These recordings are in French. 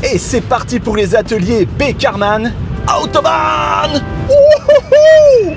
Et c'est parti pour les ateliers Beckerman Autobahn. Wouhouhou!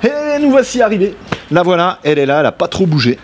Et nous voici arrivés. La voilà, elle est là, elle n'a pas trop bougé.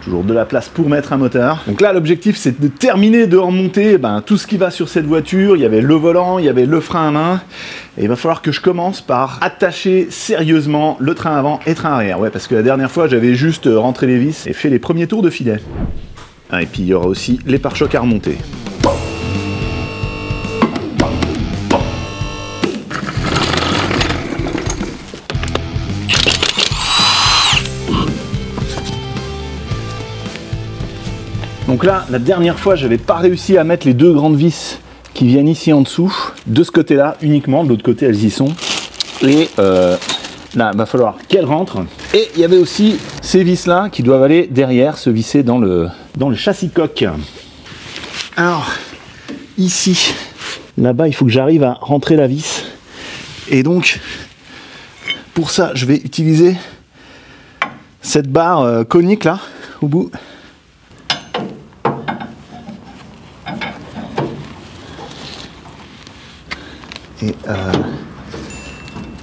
Toujours de la place pour mettre un moteur. Donc là, l'objectif, c'est de terminer de remonter tout ce qui va sur cette voiture. Il y avait le volant, il y avait le frein à main. Et il va falloir que je commence par attacher sérieusement le train avant et train arrière. Ouais, parce que la dernière fois, j'avais juste rentré les vis et fait les premiers tours de filet. Ah, et puis, il y aura aussi les pare-chocs à remonter. Donc là, la dernière fois, j'avais pas réussi à mettre les deux grandes vis qui viennent ici en dessous, de ce côté-là uniquement, de l'autre côté elles y sont. Et là, il va falloir qu'elles rentrent. Et il y avait aussi ces vis-là qui doivent aller derrière, se visser dans le châssis coque. Alors, ici, là-bas, il faut que j'arrive à rentrer la vis. Et donc, pour ça, je vais utiliser cette barre conique là, au bout.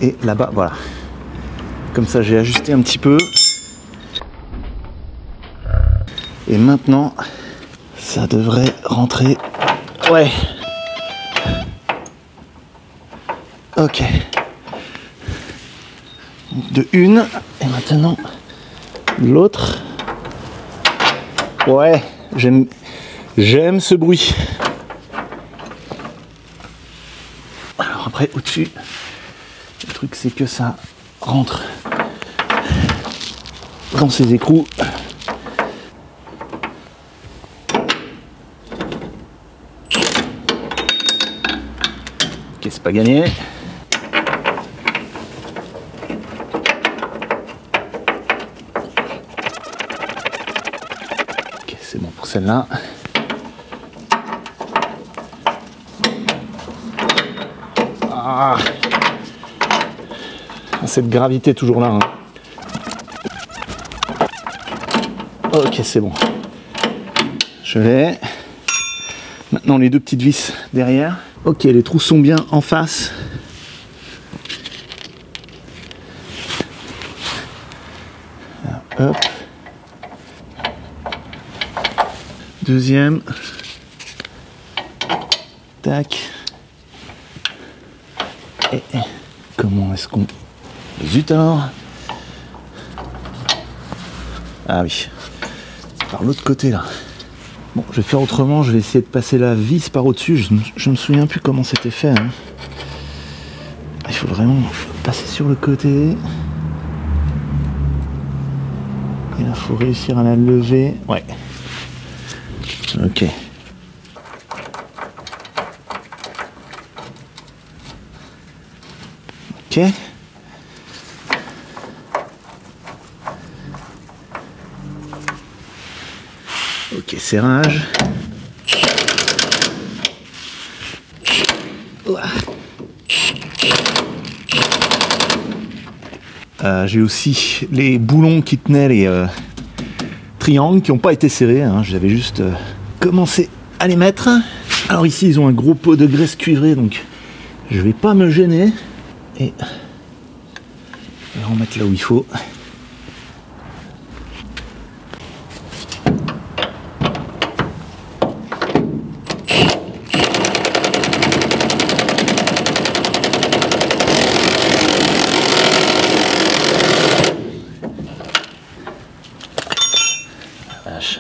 Et là-bas, voilà. Comme ça, j'ai ajusté un petit peu. Et maintenant, ça devrait rentrer. Ouais. Ok. De une. Et maintenant, l'autre. Ouais, j'aime ce bruit. Alors après, au-dessus, le truc c'est que ça rentre dans ces écrous. Ok, c'est pas gagné. Ok, c'est bon pour celle-là. Ah, cette gravité toujours là. Hein. Ok, c'est bon. Je l'ai. Maintenant les deux petites vis derrière. Ok, les trous sont bien en face. Hop. Deuxième. Tac. Et comment est-ce qu'on... Zut alors. Ah oui. Par l'autre côté là. Bon, je vais faire autrement, je vais essayer de passer la vis par au-dessus. Je me souviens plus comment c'était fait. Hein. Il faut vraiment passer sur le côté. Et là, il faut réussir à la lever. Ouais. Ok. Ok. Ok, serrage. J'ai aussi les boulons qui tenaient les triangles qui n'ont pas été serrés. Hein. J'avais juste commencé à les mettre. Alors ici, ils ont un gros pot de graisse cuivrée, donc je vais pas me gêner. Et je vais remettre là où il faut. Vache.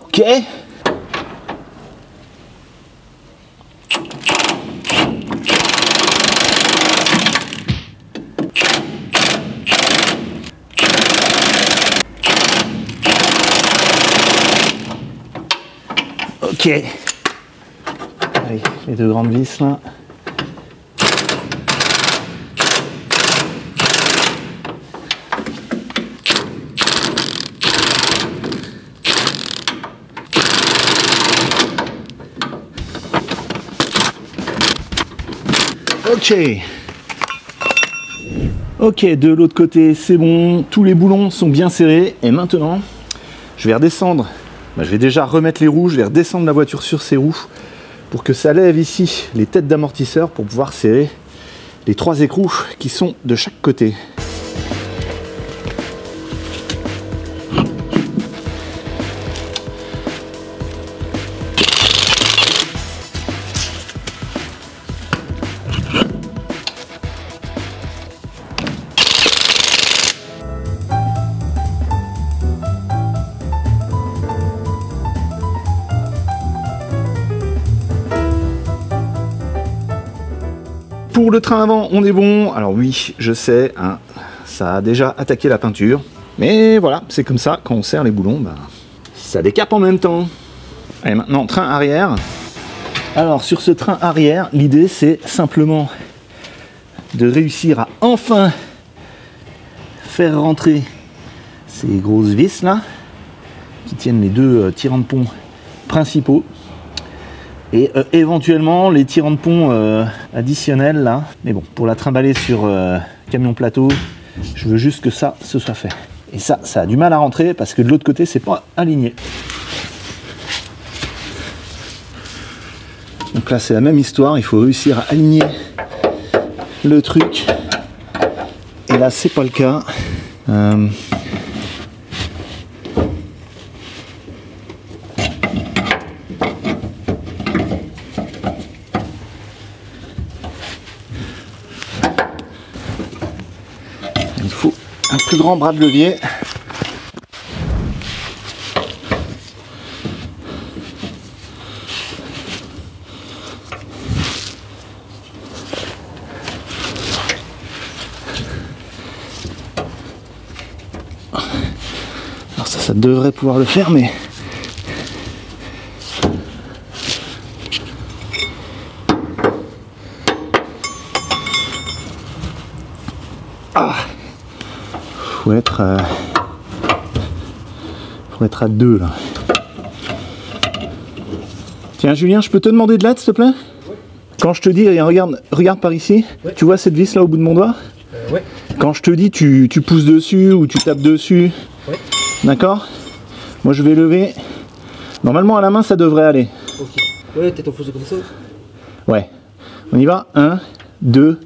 Ok. Ok. Allez, les deux grandes vis là. Ok. Ok, de l'autre côté, c'est bon. Tous les boulons sont bien serrés. Et maintenant, je vais redescendre. Je vais déjà remettre les roues. Je vais redescendre la voiture sur ses roues pour que ça lève ici les têtes d'amortisseur pour pouvoir serrer les 3 écrous qui sont de chaque côté. Pour le train avant, on est bon. Alors oui, je sais, hein, ça a déjà attaqué la peinture. Mais voilà, c'est comme ça, quand on serre les boulons, bah, ça décape en même temps. Allez, maintenant, train arrière. Alors, sur ce train arrière, l'idée, c'est simplement de réussir à enfin faire rentrer ces grosses vis là, qui tiennent les deux tirants de pont principaux. Et éventuellement les tirants de pont additionnels là. Mais bon, pour la trimballer sur camion plateau, je veux juste que ça se soit fait. Et ça a du mal à rentrer parce que de l'autre côté, c'est pas aligné. Donc là, c'est la même histoire. Il faut réussir à aligner le truc. Et là, c'est pas le cas. Il faut un plus grand bras de levier. Alors ça devrait pouvoir le faire, mais faut être à 2 là. Tiens Julien, je peux te demander de l'aide s'il te plaît? Oui. Quand je te dis, regarde par ici, ouais. Tu vois cette vis là au bout de mon doigt? Ouais. Quand je te dis tu pousses dessus ou tu tapes dessus, ouais. D'accord? Moi je vais lever. Normalement à la main ça devrait aller. Ok. Ouais, peut-être on faisait comme ça. Ouais. On y va. 1, 2,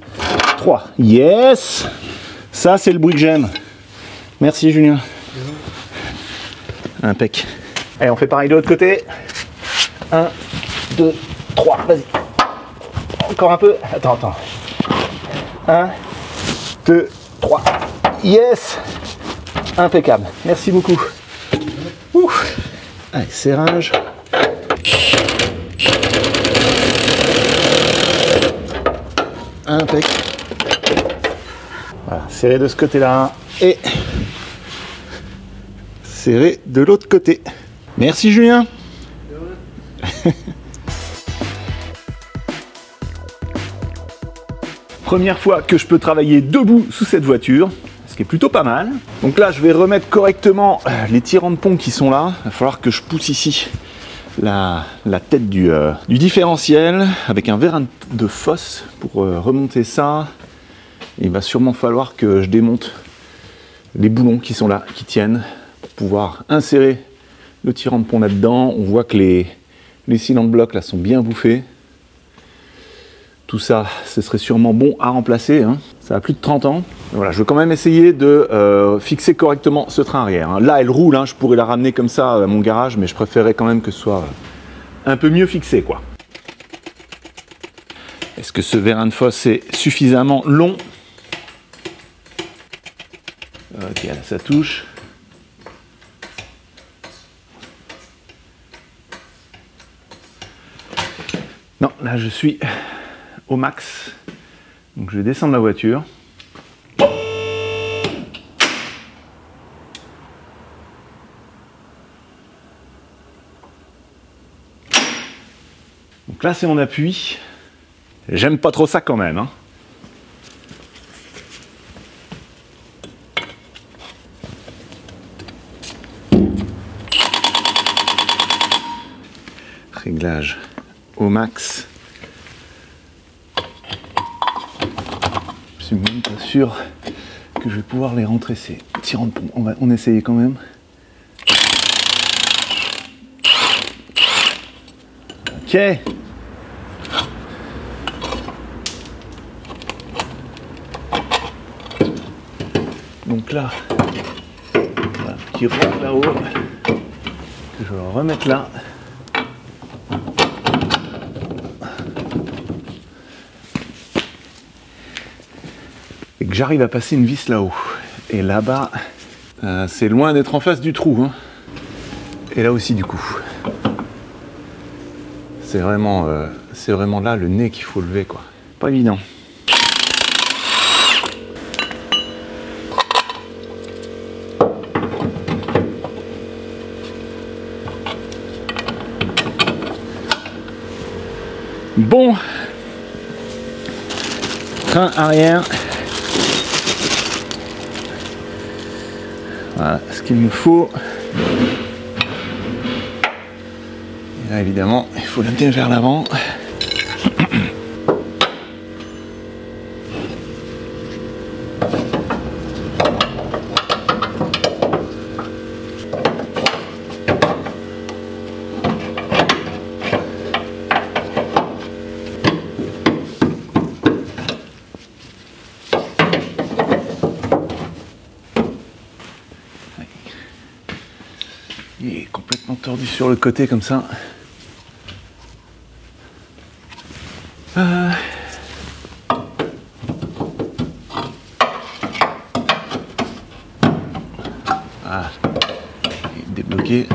3. Yes! Ça c'est le bruit que j'aime. Merci Julien. Impec. Allez, on fait pareil de l'autre côté. 1, 2, 3, vas-y. Encore un peu. Attends. 1, 2, 3. Yes! Impeccable. Merci beaucoup. Ouf. Allez, serrage. Impec. Voilà, serré de ce côté-là. Et serré de l'autre côté. Merci Julien. Première fois que je peux travailler debout sous cette voiture, ce qui est plutôt pas mal. Donc là je vais remettre correctement les tirants de pont qui sont là. Il va falloir que je pousse ici la tête du différentiel avec un vérin de fosse pour remonter ça. Il va sûrement falloir que je démonte les boulons qui sont là, qui tiennent, pour pouvoir insérer le tirant de pont là-dedans. On voit que les cylindres blocs là sont bien bouffés. Tout ça, ce serait sûrement bon à remplacer, hein. Ça a plus de 30 ans. Et voilà, je veux quand même essayer de fixer correctement ce train arrière, hein. Là, elle roule, hein, je pourrais la ramener comme ça à mon garage, mais je préférais quand même que ce soit un peu mieux fixé, quoi. Est-ce que ce vérin de fosse est suffisamment long? Ok, là ça touche. Non, là je suis au max. Donc je vais descendre la voiture. Donc là c'est mon appui. J'aime pas trop ça quand même, hein. Réglage au max. Je suis même pas sûr que je vais pouvoir les rentrer ces tirants de pompe. On va essayer quand même. Ok. Donc là, voilà, qui rentre là-haut, que je vais le remettre là. Et que j'arrive à passer une vis là-haut. Et là-bas, c'est loin d'être en face du trou, hein. Et là aussi du coup. C'est vraiment là le nez qu'il faut lever, quoi. Pas évident. Bon, train arrière. Voilà ce qu'il me faut. Et là, évidemment, il faut l'amener vers l'avant. Il est complètement tordu sur le côté comme ça. Ah, il est débloqué.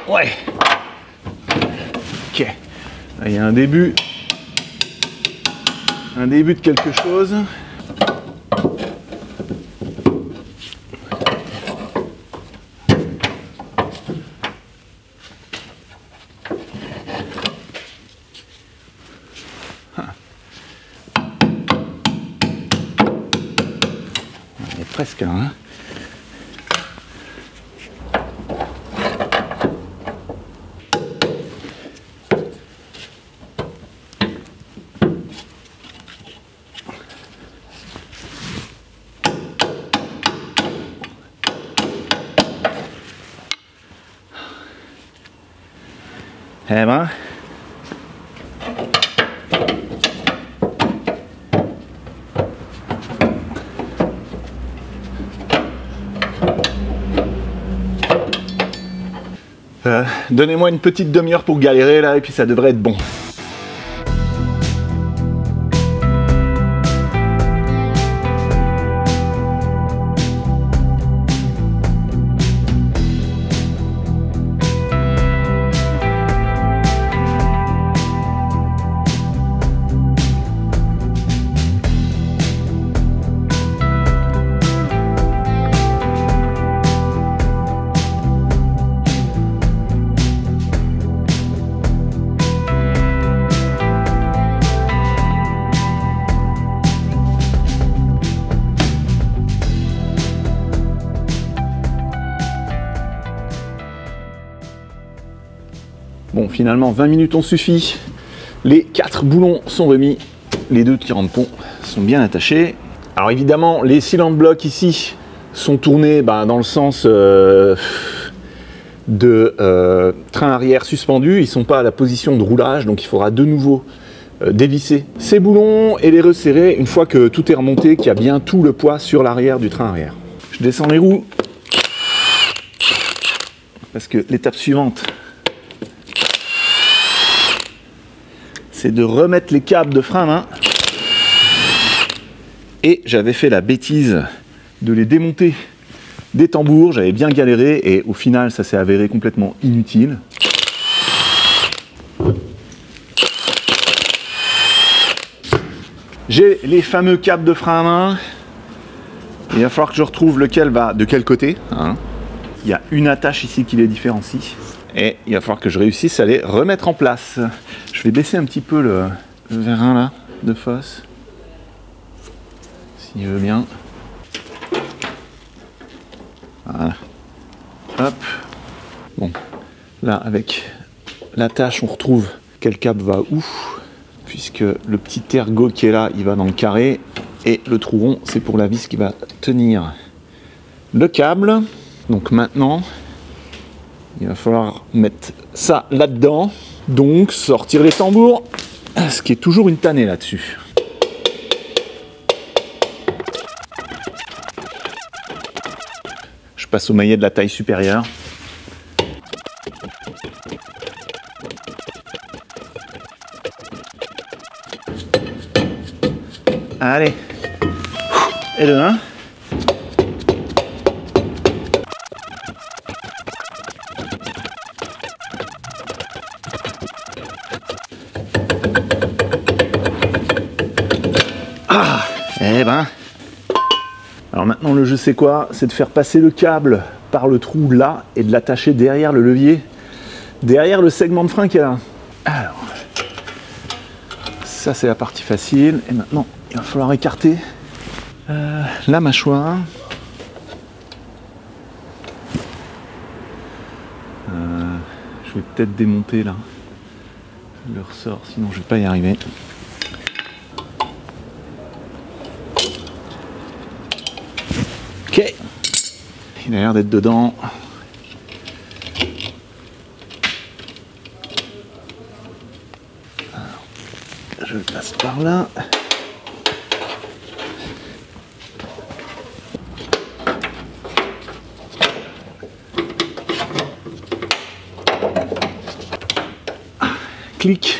Ouais. Ok. Là, il y a un début de quelque chose. On est presque là, hein. Eh ben, donnez-moi une petite demi-heure pour galérer là et puis ça devrait être bon. Bon, finalement, 20 minutes ont suffi. Les 4 boulons sont remis. Les 2 tirants de pont sont bien attachés. Alors évidemment, les cylindres blocs ici sont tournés dans le sens de train arrière suspendu. Ils ne sont pas à la position de roulage, donc il faudra de nouveau dévisser ces boulons et les resserrer une fois que tout est remonté, qu'il y a bien tout le poids sur l'arrière du train arrière. Je descends les roues. Parce que l'étape suivante, c'est de remettre les câbles de frein à main. Et j'avais fait la bêtise de les démonter des tambours. J'avais bien galéré et au final, ça s'est avéré complètement inutile. J'ai les fameux câbles de frein à main. Il va falloir que je retrouve lequel va de quel côté. Hein. Il y a une attache ici qui les différencie. Et il va falloir que je réussisse à les remettre en place. Je vais baisser un petit peu le vérin là, de fosse. S'il veut bien. Voilà. Hop. Bon. Là, avec l'attache, on retrouve quel câble va où. Puisque le petit ergot qui est là, il va dans le carré. Et le trou rond, c'est pour la vis qui va tenir le câble. Donc maintenant, il va falloir mettre ça là-dedans. Donc sortir les tambours, ce qui est toujours une tannée là-dessus. Je passe au maillet de la taille supérieure. Allez. Et de 1. Ah, eh ben. Alors maintenant le jeu c'est quoi? C'est de faire passer le câble par le trou là et de l'attacher derrière le levier, derrière le segment de frein qui est là. Alors, ça c'est la partie facile. Et maintenant il va falloir écarter la mâchoire. Je vais peut-être démonter là le ressort, sinon je vais pas y arriver. Ok, il a l'air d'être dedans. Alors, je le passe par là. Clic.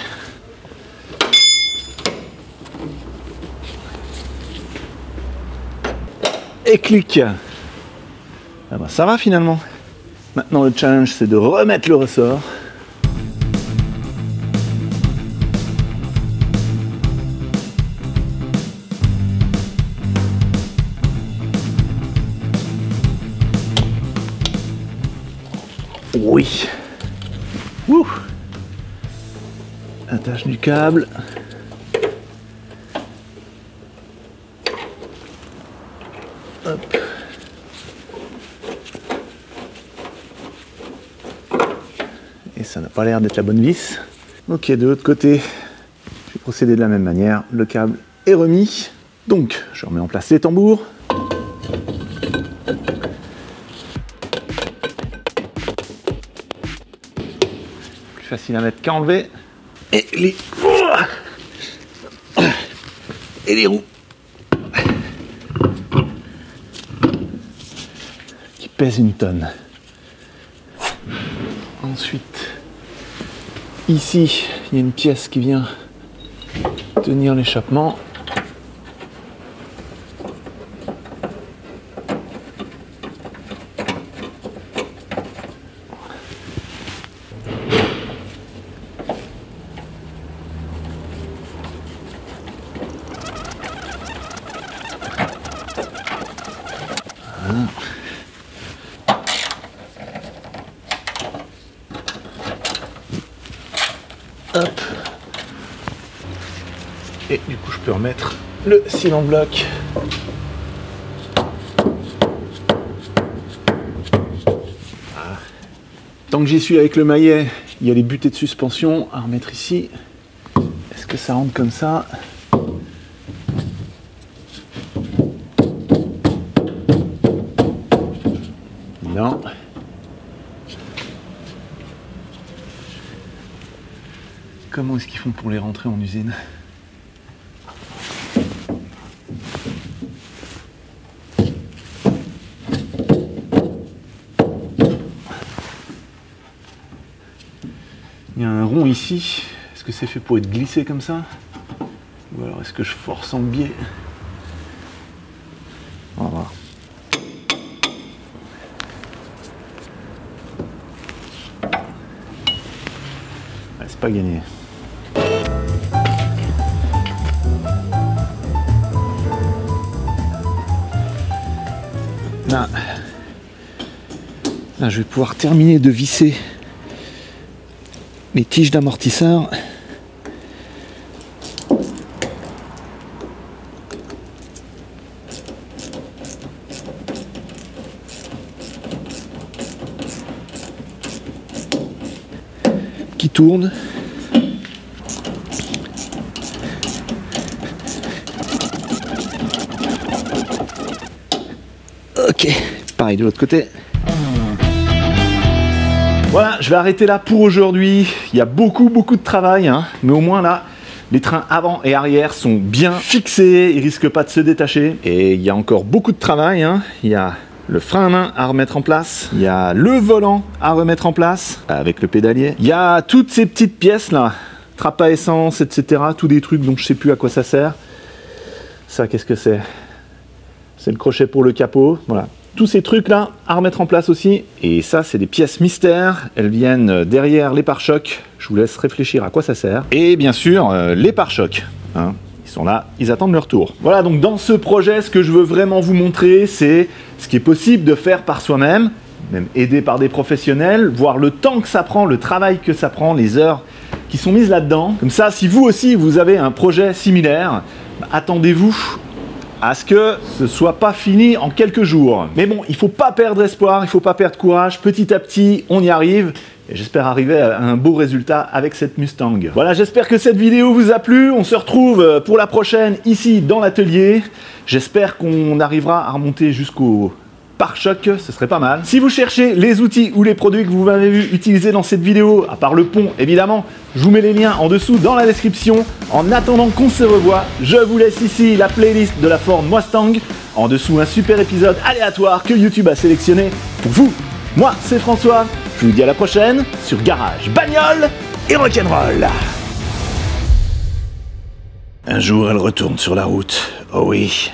Et clic. Ah bah ça va finalement. Maintenant le challenge c'est de remettre le ressort. Oui. Ouh. Attache du câble. Hop. Et ça n'a pas l'air d'être la bonne vis. Ok, de l'autre côté, je vais procéder de la même manière. Le câble est remis. Donc, je remets en place les tambours. Plus facile à mettre qu'à enlever. Et les roues qui pèsent une tonne. Ensuite, ici, il y a une pièce qui vient tenir l'échappement. Hop. Et du coup je peux remettre le cylindre bloc. Ah. Tant que j'y suis avec le maillet, il y a les butées de suspension à remettre ici. Est-ce que ça rentre comme ça? Non. Comment est-ce qu'ils font pour les rentrer en usine? rond ici. Est-ce que c'est fait pour être glissé comme ça? Ou alors est-ce que je force en biais? On va voir. Ouais, c'est pas gagné. Là, je vais pouvoir terminer de visser les tiges d'amortisseur. Qui tournent. Ok, pareil de l'autre côté. Voilà, je vais arrêter là pour aujourd'hui. Il y a beaucoup de travail, hein, mais au moins là, les trains avant et arrière sont bien fixés, ils risquent pas de se détacher. Et il y a encore beaucoup de travail, hein. Il y a le frein à main à remettre en place, il y a le volant à remettre en place avec le pédalier. Il y a toutes ces petites pièces là, trappe à essence, etc. Tous des trucs dont je sais plus à quoi ça sert. Ça, qu'est-ce que c'est? C'est le crochet pour le capot, voilà. Tous ces trucs là à remettre en place aussi. Et ça, c'est des pièces mystères. Elles viennent derrière les pare-chocs. Je vous laisse réfléchir à quoi ça sert. Et bien sûr, les pare-chocs. Hein. Ils sont là, ils attendent leur tour. Voilà, donc dans ce projet, ce que je veux vraiment vous montrer, c'est ce qui est possible de faire par soi-même, même aidé par des professionnels, voir le temps que ça prend, le travail que ça prend, les heures qui sont mises là-dedans. Comme ça, si vous aussi, vous avez un projet similaire, attendez-vous à ce que ce soit pas fini en quelques jours. Mais bon, il faut pas perdre espoir, il faut pas perdre courage. Petit à petit, on y arrive. Et j'espère arriver à un beau résultat avec cette Mustang. Voilà, j'espère que cette vidéo vous a plu. On se retrouve pour la prochaine ici dans l'atelier. J'espère qu'on arrivera à remonter jusqu'au pare-choc, ce serait pas mal. Si vous cherchez les outils ou les produits que vous m'avez vu utiliser dans cette vidéo, à part le pont évidemment, je vous mets les liens en dessous dans la description. En attendant qu'on se revoie, je vous laisse ici la playlist de la Ford Mustang. En dessous, un super épisode aléatoire que YouTube a sélectionné pour vous. Moi, c'est François. Je vous dis à la prochaine sur Garage, Bagnole et Rock'n'Roll. Un jour, elle retourne sur la route. Oh oui.